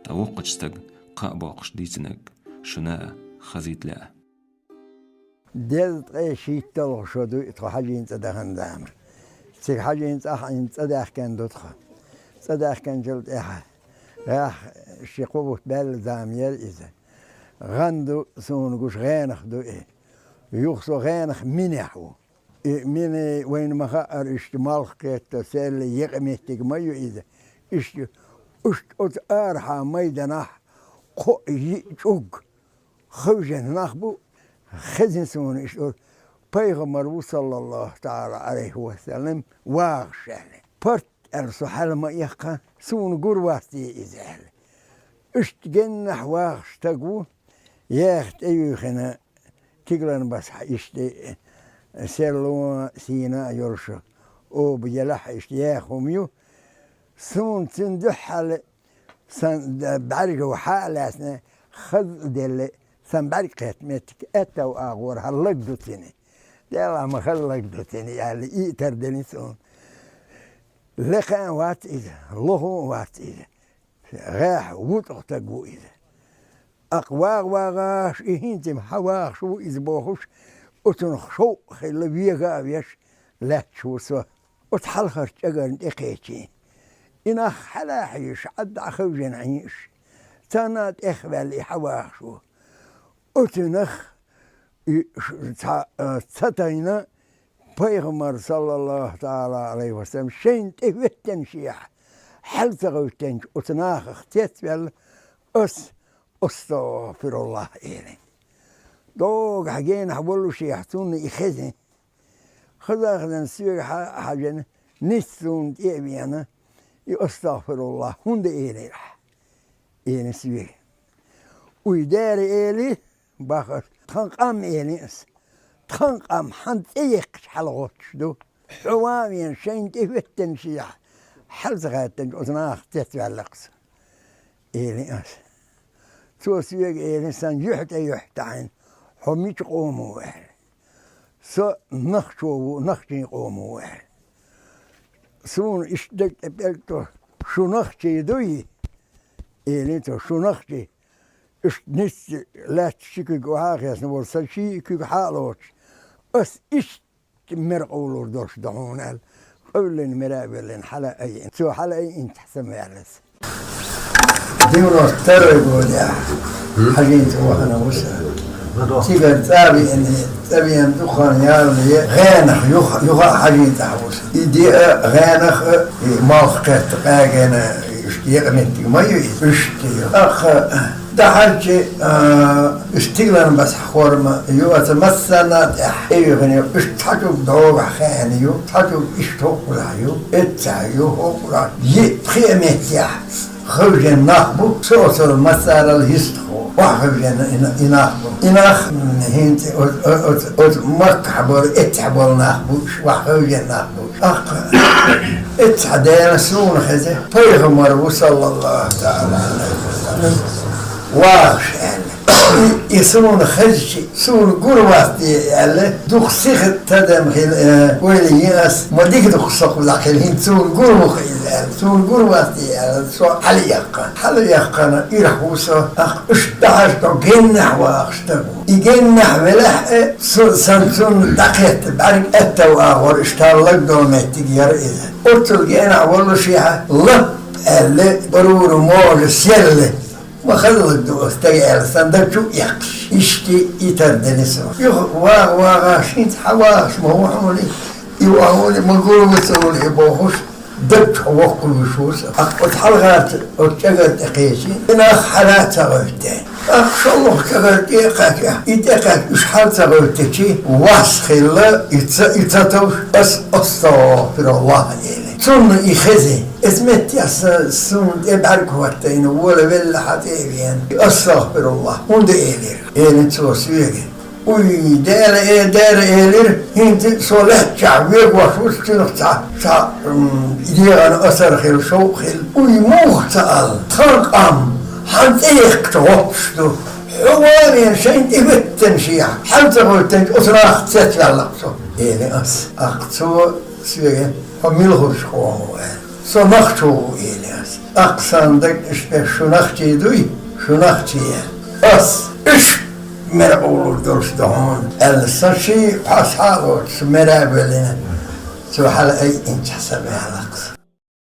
توقجتك قابوقش ديتنك شنا خزيت لا دلت شيء تلو شدو إتخو حاجين تدخن دام سيك حاجين تدخ كان دوتخو تدخ كان جلد راح شيقوبوت بال زامير إذا غندو سونقوش غانخ دو يوخسو غانخ منحو من وين ما خاطر اشتمال كيت سال يقمتك مايو إذا اشت أرحى ميدنح قو يجوج خوجن نخبو خزن سون اشتور پیغمبر صلى الله تعالى عليه وسلم واغشاله برت السحل ما يقا سون قرواتي إزال اشت جنح واغش تقو ياخت ايوخنا تقلن بس اشت سيرلو سينا يرشو او بجلح اشت ياخميو سون تندحل بعرقو حالاسنا خذ دل سنبرقت متك اتو اغور هلق دوتيني ديلا ما خلق دوتيني يعني ايتر دنيسون لقان وات اذا لهو وات اذا غاح وطقتقو اذا اقواغ واغاش اهنتم حواغ شو اذا بوخش اتنخشو خلو بيغا بيش لا تشوسو اتحلخر تقر اقيتي إنا حلاحيش عد خوجن عيش تانات إخبالي حواخشو أتنخ ستينا بيغمر صلى الله تعالى عليه وسلم شين تهوتن شيح حل تغوتن أتناخ اختيت أستغفر الله إلي دوغ حقين حبولو شيحتون إخزن خذاخذن سير حاجن نسون تيبيانا أستغفر الله هند إلي إلي سوي ويدار إلي باخر تنقام إلي تنقام حنت إيقش حلغوتش دو حوامين شين تفتن شيح حل تغاتن أتناخ تتبلقس إلي سو سوي إلي سان يحت عين حميت قوموا سو نخشي قوموا سون اشتدت بلتو شو نختي دوي إليتو شو نختي نس لا تشكي جوهاخيس نقول سلشي كي حالوش أس مرقولور دوش دعون قبل المرابل حلا أي سو حلا أي انت حسم يعلس ديورو تربو يا حاجين توهنا وسا تيجر تابي إني تبي أن دخان يالله غانخ يخ حاجين تحوس يدي غانخ مالخت قاعنا يشتيق منتي ما يشتيق أخ دحرج اشتغلنا بس حورما يو مثلا ايغني اشتاجو دوغ خانيو تاجو اشتوقلا يو اتايو هوقلا يتخيمتيا خرجن نخبو صوصر مثلا الهستخو وخرجن ينخبو ينخ هنت ات مركبر اتعبر نخبو وخرجن نخبو اخ اتعدينا سون خزه پیغمبر صلى الله تعالى عليه وسلم واش يسون خرجي سون قرواتي على دوخ سيخ تدم خيل ويلي ياس ما ديك دوخ سوق داخلين سون قرو خيل سون قرواتي على سو حل يقنا يرحوسا اشتاش تو جنح واخشتو يجنح ملح سون دقيت بعرق اتو اخر اشتار لك دومتي ير اذا قلت الجنح والله شيحه لب اللي برور مول سيل ما خلوا الدوس تجعل صندوق يقش يشتي يتردنسو واغ شيت حواش ما هو حولي يوهولي ما نقولوا مسؤول يبوخش دك وقل وشوس وتحلغات وتشغل تقيسي انا حالات غوتين شاء الله كغير يدقك مش حال تغوتشي واسخ الله يتطوش بس استغفر الله إليه ثم يخزي اسمت سون ابعرك وقتين ولا بلا حتيبين استغفر الله وند إليه تسوسيغي ويدار إليه هنت صلاة شعبيك وشوش تنقطع يدير أثر خير شوق خير ويموختال ترقم حنتيق توقشتو حوالي شين تبتن شيع حتى قلتن أسراخ تتلقصو إلي أقصو سوية وملغوش قوامو سو نختو إلي Aksan'da işte Şunakçı'ydı, Şunakçı'ya. Bas, üç mera olur doğrusu onun. El saçı, pasal olsun mera bölüne. Su hala ay inçasa bir halak.